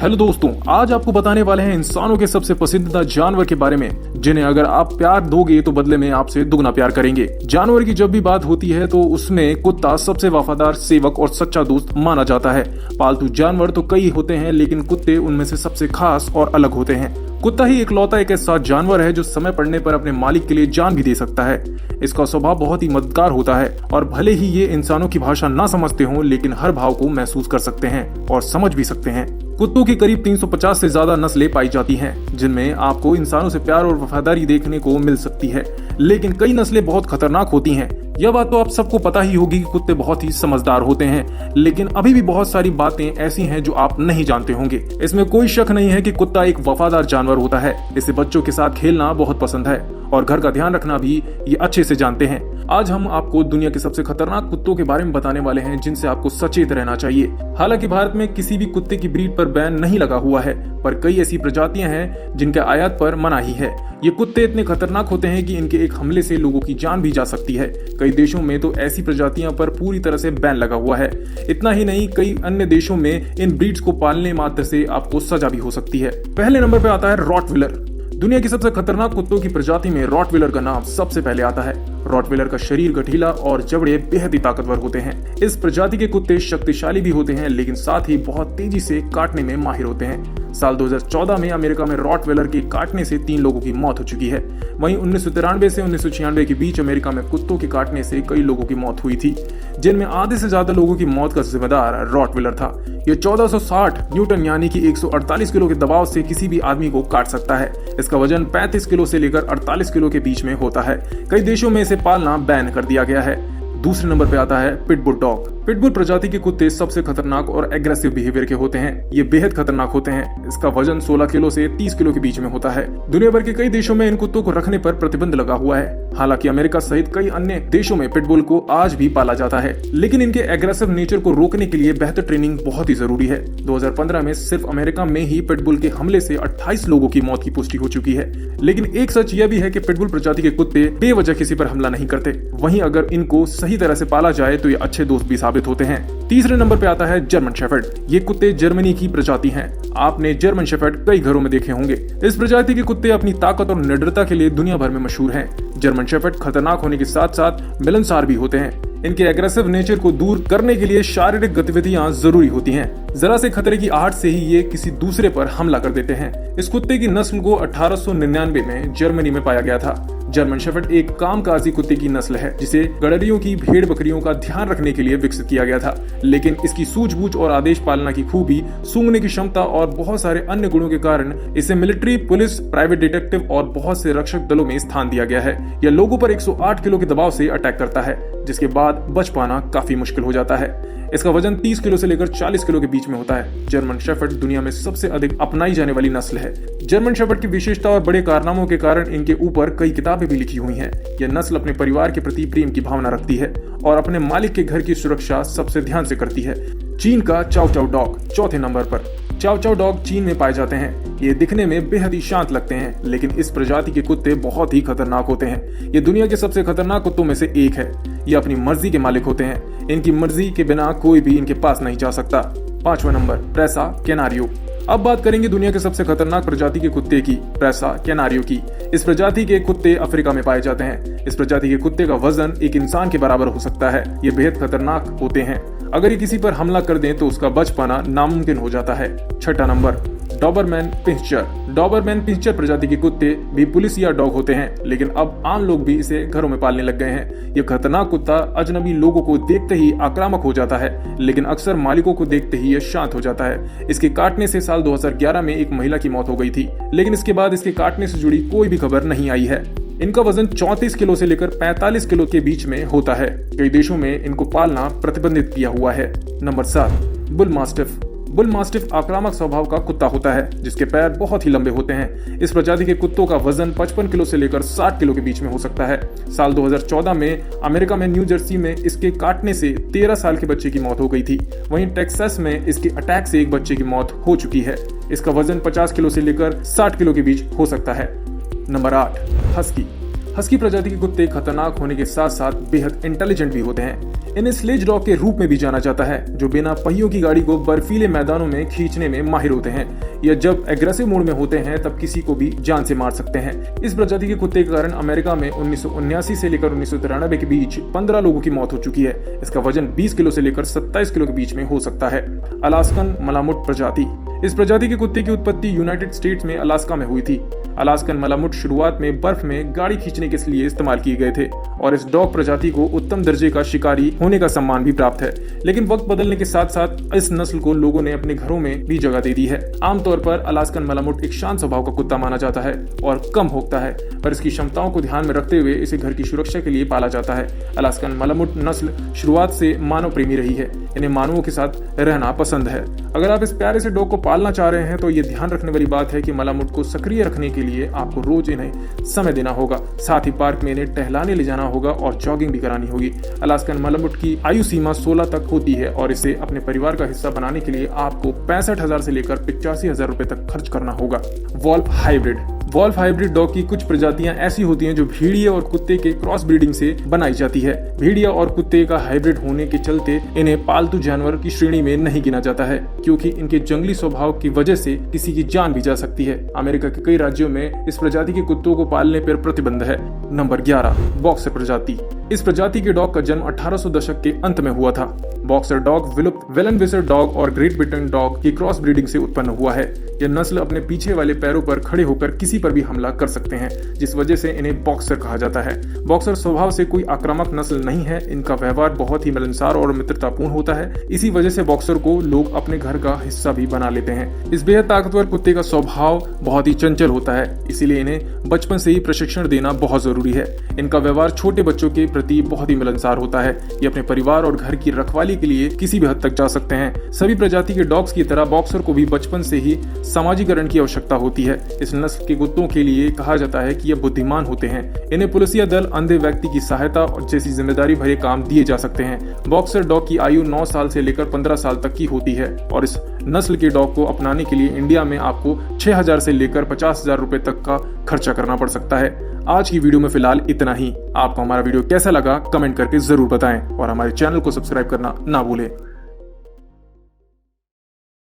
Hello दोस्तों, आज आपको बताने वाले हैं इंसानों के सबसे पसंदीदा जानवर के बारे में, जिन्हें अगर आप प्यार दोगे तो बदले में आपसे दुगना प्यार करेंगे। जानवर की जब भी बात होती है तो उसमें कुत्ता सबसे वफादार, सेवक और सच्चा दोस्त माना जाता है। पालतू जानवर तो कई होते हैं, लेकिन कुत्ते उनमें से सबसे खास और अलग होते हैं। कुत्ता ही इकलौता एक ऐसा जानवर है जो समय पड़ने पर अपने मालिक के लिए जान भी दे सकता है। इसका स्वभाव बहुत ही मददगार होता है और भले ही ये इंसानों की भाषा ना समझते हों, लेकिन हर भाव को महसूस कर सकते हैं और समझ भी सकते हैं। कुत्तों की करीब 350 से ज्यादा नस्लें पाई जाती हैं, जिनमें आपको इंसानों से प्यार और वफादारी देखने को मिल सकती है, लेकिन कई नस्लें बहुत खतरनाक होती हैं। यह बात तो आप सबको पता ही होगी कि कुत्ते बहुत ही समझदार होते हैं, लेकिन अभी भी बहुत सारी बातें ऐसी हैं जो आप नहीं जानते होंगे। इसमें कोई शक नहीं है कि कुत्ता एक वफादार जानवर होता है। इसे बच्चों के साथ खेलना बहुत पसंद है और घर का ध्यान रखना भी ये अच्छे से जानते हैं। आज हम आपको दुनिया के सबसे खतरनाक कुत्तों के बारे में बताने वाले हैं, जिनसे आपको सचेत रहना चाहिए। हालांकि भारत में किसी भी कुत्ते की ब्रीड पर बैन नहीं लगा हुआ है, पर कई ऐसी प्रजातियां हैं जिनके आयात पर मनाही है। ये कुत्ते इतने खतरनाक होते हैं कि इनके एक हमले से लोगों की जान भी जा सकती है। कई देशों में तो ऐसी प्रजातियां पर पूरी तरह से बैन लगा हुआ है। इतना ही नहीं, कई अन्य देशों में इन ब्रीड्स को पालने मात्र से आपको सजा भी हो सकती है। पहले नंबर पे आता है रॉटविलर। दुनिया की सबसे खतरनाक कुत्तों की प्रजाति में रॉटविलर का नाम सबसे पहले आता है। रॉटविलर का शरीर गठीला और जबड़े बेहद ही ताकतवर होते हैं। इस प्रजाति के कुत्ते शक्तिशाली भी होते हैं, लेकिन साथ ही बहुत तेजी से काटने में माहिर होते हैं। साल 2014 में अमेरिका में रॉटविलर के काटने से 3 लोगों की मौत हो चुकी है। वहीं 1993 से 1996 के बीच अमेरिका में कुत्तों के काटने से कई लोगों की मौत हुई थी, जिनमें आधे से ज्यादा लोगों की मौत का जिम्मेदार रॉटविलर था। यह 1460 न्यूटन यानी कि 148 किलो के दबाव से किसी भी आदमी को काट सकता है। इसका वजन 35 किलो से लेकर 48 किलो के बीच में होता है। कई देशों में इसे पालना बैन कर दिया गया है। दूसरे नंबर पे आता है पिटबुल डॉग। पिटबुल प्रजाति के कुत्ते सबसे खतरनाक और एग्रेसिव बिहेवियर के होते हैं। ये बेहद खतरनाक होते हैं। इसका वजन 16 किलो से 30 किलो के बीच में होता है। दुनिया भर के कई देशों में इन कुत्तों को रखने पर प्रतिबंध लगा हुआ है। हालांकि अमेरिका सहित कई अन्य देशों में पिटबुल को आज भी पाला जाता है, लेकिन इनके एग्रेसिव नेचर को रोकने के लिए बेहतर ट्रेनिंग बहुत ही जरूरी है। 2015 में सिर्फ अमेरिका में ही पिटबुल के हमले से 28 लोगों की मौत की पुष्टि हो चुकी है। लेकिन एक सच यह भी है कि पिटबुल प्रजाति के कुत्ते बेवजह किसी पर हमला नहीं करते। वहीं अगर इनको सही तरह से पाला जाए तो ये अच्छे दोस्त भी साबित होते हैं। तीसरे नंबर पे आता है जर्मन शेफर्ड। ये कुत्ते जर्मनी की प्रजाति हैं। आपने जर्मन शेफर्ड कई घरों में देखे होंगे। इस प्रजाति के कुत्ते अपनी ताकत और निडरता के लिए दुनिया भर में मशहूर हैं। जर्मन शेफर्ड खतरनाक होने के साथ साथ मिलनसार भी होते हैं। इनके एग्रेसिव नेचर को दूर करने के लिए शारीरिक गतिविधियां जरूरी होती हैं। जरा से खतरे की आहट से ही ये किसी दूसरे पर हमला कर देते हैं। इस कुत्ते की नस्ल को 1899 में जर्मनी में पाया गया था। जर्मन शेफर्ड एक कामकाजी कुत्ते की नस्ल है, जिसे गड़रियों की भेड़ बकरियों का ध्यान रखने के लिए विकसित किया गया था। लेकिन इसकी सूझबूझ और आदेश पालना की खूबी, सूंघने की क्षमता और बहुत सारे अन्य गुणों के कारण इसे मिलिट्री, पुलिस, प्राइवेट डिटेक्टिव और बहुत से रक्षक दलों में स्थान दिया गया है। यह लोगों पर 108 किलो के दबाव से अटैक करता है, जिसके बाद बच पाना काफी मुश्किल हो जाता है। इसका वजन 30 किलो से लेकर 40 किलो के बीच में होता है। जर्मन शेफर्ड दुनिया में सबसे अधिक अपनाई जाने वाली नस्ल है। जर्मन शेफर्ड की विशेषता और बड़े कारनामों के कारण इनके ऊपर कई किताबें भी लिखी हुई हैं। यह नस्ल अपने परिवार के प्रति प्रेम की भावना रखती है और अपने मालिक के घर की सुरक्षा सबसे ध्यान से करती है। चीन का चाउ चाउ डॉग चौथे नंबर पर। चाउ चाउ डॉग चीन में पाए जाते हैं। ये दिखने में बेहद ही शांत लगते हैं, लेकिन इस प्रजाति के कुत्ते बहुत ही खतरनाक होते हैं। ये दुनिया के सबसे खतरनाक कुत्तों में से एक है। ये अपनी मर्जी के मालिक होते हैं। इनकी मर्जी के बिना कोई भी इनके पास नहीं जा सकता। 5वां नंबर, प्रेसा कैनारियो। अब बात करेंगे दुनिया के सबसे खतरनाक प्रजाति के कुत्ते की, प्रेसा कैनारियो की। इस प्रजाति के कुत्ते अफ्रीका में पाए जाते हैं। इस प्रजाति के कुत्ते का वजन एक इंसान के बराबर हो सकता है। ये बेहद खतरनाक होते हैं। अगर ये किसी पर हमला कर दें तो उसका बच पाना नामुमकिन हो जाता है। 6वां number, Doberman pinscher. Doberman pinscher प्रजाति के कुत्ते भी पुलिस या डॉग होते हैं, लेकिन अब आम लोग भी इसे घरों में पालने लग गए हैं। यह खतरनाक कुत्ता अजनबी लोगों को देखते ही आक्रामक हो जाता है, लेकिन अक्सर मालिकों को देखते ही यह शांत हो जाता है। इसके काटने से साल 2011 में एक महिला की मौत हो गई थी, लेकिन इसके बाद इसके काटने से जुड़ी कोई भी खबर नहीं आई है। इनका वजन 34 किलो से लेकर 45 किलो के बीच में होता है। कई देशों में इनको पालना प्रतिबंधित किया हुआ है। Number 7, bull mastiff. Bull mastiff आक्रामक स्वभाव का कुत्ता होता है, जिसके पैर बहुत ही लंबे होते हैं। इस प्रजाति के कुत्तों का वजन 55 किलो से लेकर 60 किलो के बीच में हो सकता है। साल 2014 में अमेरिका में न्यू जर्सी में इसके काटने से 13 साल के बच्चे की मौत हो गई थी। वहीं टेक्सास में इसके अटैक से एक बच्चे की मौत हो चुकी है। इसका वजन 50 किलो से लेकर 60 किलो के बीच हो सकता है। Number 8, husky. हस्की प्रजाति के कुत्ते खतरनाक होने के साथ साथ बेहद इंटेलिजेंट भी होते हैं। इन्हें स्लेज डॉग के रूप में भी जाना जाता है, जो बिना पहियों की गाड़ी को बर्फीले मैदानों में खींचने में माहिर होते हैं। यह जब एग्रेसिव मोड में होते हैं तब किसी को भी जान से मार सकते हैं। इस प्रजाति के कुत्ते के कारण अमेरिका में 1979 से लेकर 1993 के बीच 15 लोगों की मौत हो चुकी है। इसका वजन 20 किलो से लेकर 27 किलो के बीच में हो सकता है। अलास्कन मलामुट प्रजाति। इस प्रजाति के कुत्ते की उत्पत्ति यूनाइटेड स्टेट्स में अलास्का में हुई थी। अलास्कन मलामुट शुरुआत में बर्फ में गाड़ी खींचने के लिए इस्तेमाल किए गए थे और इस डॉग प्रजाति को उत्तम दर्जे का शिकारी होने का सम्मान भी प्राप्त है। लेकिन वक्त बदलने के साथ साथ इस नस्ल को लोगों ने अपने घरों में भी जगह दे दी है। आमतौर पर अलास्कन मलामुट एक शांत स्वभाव का कुत्ता माना जाता है और कम भौंकता है, पर इसकी क्षमताओं को ध्यान में रखते हुए इसे घर की सुरक्षा के लिए पाला जाता है। अलास्कन मलामुट नस्ल शुरुआत से मानव प्रेमी रही है। इन्हें मानवों के साथ रहना पसंद है। अगर आप इस प्यारे से डॉग को पालना चाह रहे हैं तो ये ध्यान रखने वाली बात है कि मलामुट को सक्रिय रखने के लिए आपको रोज इन्हें समय देना होगा। साथ ही पार्क में इन्हें टहलाने ले जाना होगा और जॉगिंग भी करानी होगी। अलास्कन मलामुट की आयु सीमा 16 तक होती है और इसे अपने परिवार का हिस्सा बनाने के लिए आपको 65,000 से लेकर 85,000 रुपए तक खर्च करना होगा। Wolf hybrid. Wolf hybrid dog की कुछ प्रजातियां ऐसी होती हैं जो भेड़िए और कुत्ते के क्रॉस ब्रीडिंग से बनाई जाती है। भेड़िया और कुत्ते का हाइब्रिड होने के चलते इन्हें पालतू जानवर की श्रेणी में नहीं गिना जाता है, क्योंकि इनके जंगली स्वभाव की वजह से किसी की जान भी जा सकती है। अमेरिका के कई राज्यों में इस प्रजाति के कुत्तों को पालने पर प्रतिबंध है। नंबर 11, बॉक्सर प्रजाति। इस प्रजाति के डॉग का जन्म 1800 दशक के अंत में हुआ था। बॉक्सर डॉग विलुप्त वेलनविसर डॉग और ग्रेट ब्रिटेन डॉग की क्रॉस ब्रीडिंग से उत्पन्न हुआ है। यह नस्ल अपने पीछे वाले पैरों पर खड़े होकर किसी पर भी हमला कर सकते हैं, जिस वजह से इन्हें बॉक्सर कहा जाता है। बॉक्सर स्वभाव से कोई आक्रामक नस्ल नहीं है। इनका व्यवहार बहुत ही मिलनसार और मित्रतापूर्ण होता है। इसी वजह से बॉक्सर को लोग अपने घर का हिस्सा भी बना लेते हैं। इस बेहद ताकतवर कुत्ते का स्वभाव बहुत ही चंचल होता है, इसीलिए इन्हें बचपन से ही प्रशिक्षण देना बहुत जरूरी है। इनका व्यवहार छोटे बच्चों के प्रति बहुत ही मिलनसार होता है। ये अपने परिवार और घर की रखवाली के लिए किसी भी हद तक जा सकते हैं। सभी प्रजाति के डॉग्स की तरह बॉक्सर को भी बचपन से ही सामाजिकरण की आवश्यकता होती है। इस नस्ल के कुत्तों के लिए कहा जाता है कि ये बुद्धिमान होते हैं। इन्हें पुलिसिया दल, अंधे व्यक्ति की सहायता और जैसी जिम्मेदारी भरे काम दिए जा सकते हैं। बॉक्सर डॉग की आयु 9 साल से लेकर 15 साल तक की होती है और इस नस्ल के डॉग को अपनाने के लिए इंडिया में आपको 6,000 से लेकर 50,000 रुपए तक का खर्चा करना पड़ सकता है। आज की वीडियो में फिलहाल इतना ही। आपको हमारा वीडियो कैसा लगा कमेंट करके जरूर बताएं और हमारे चैनल को सब्सक्राइब करना ना भूलें।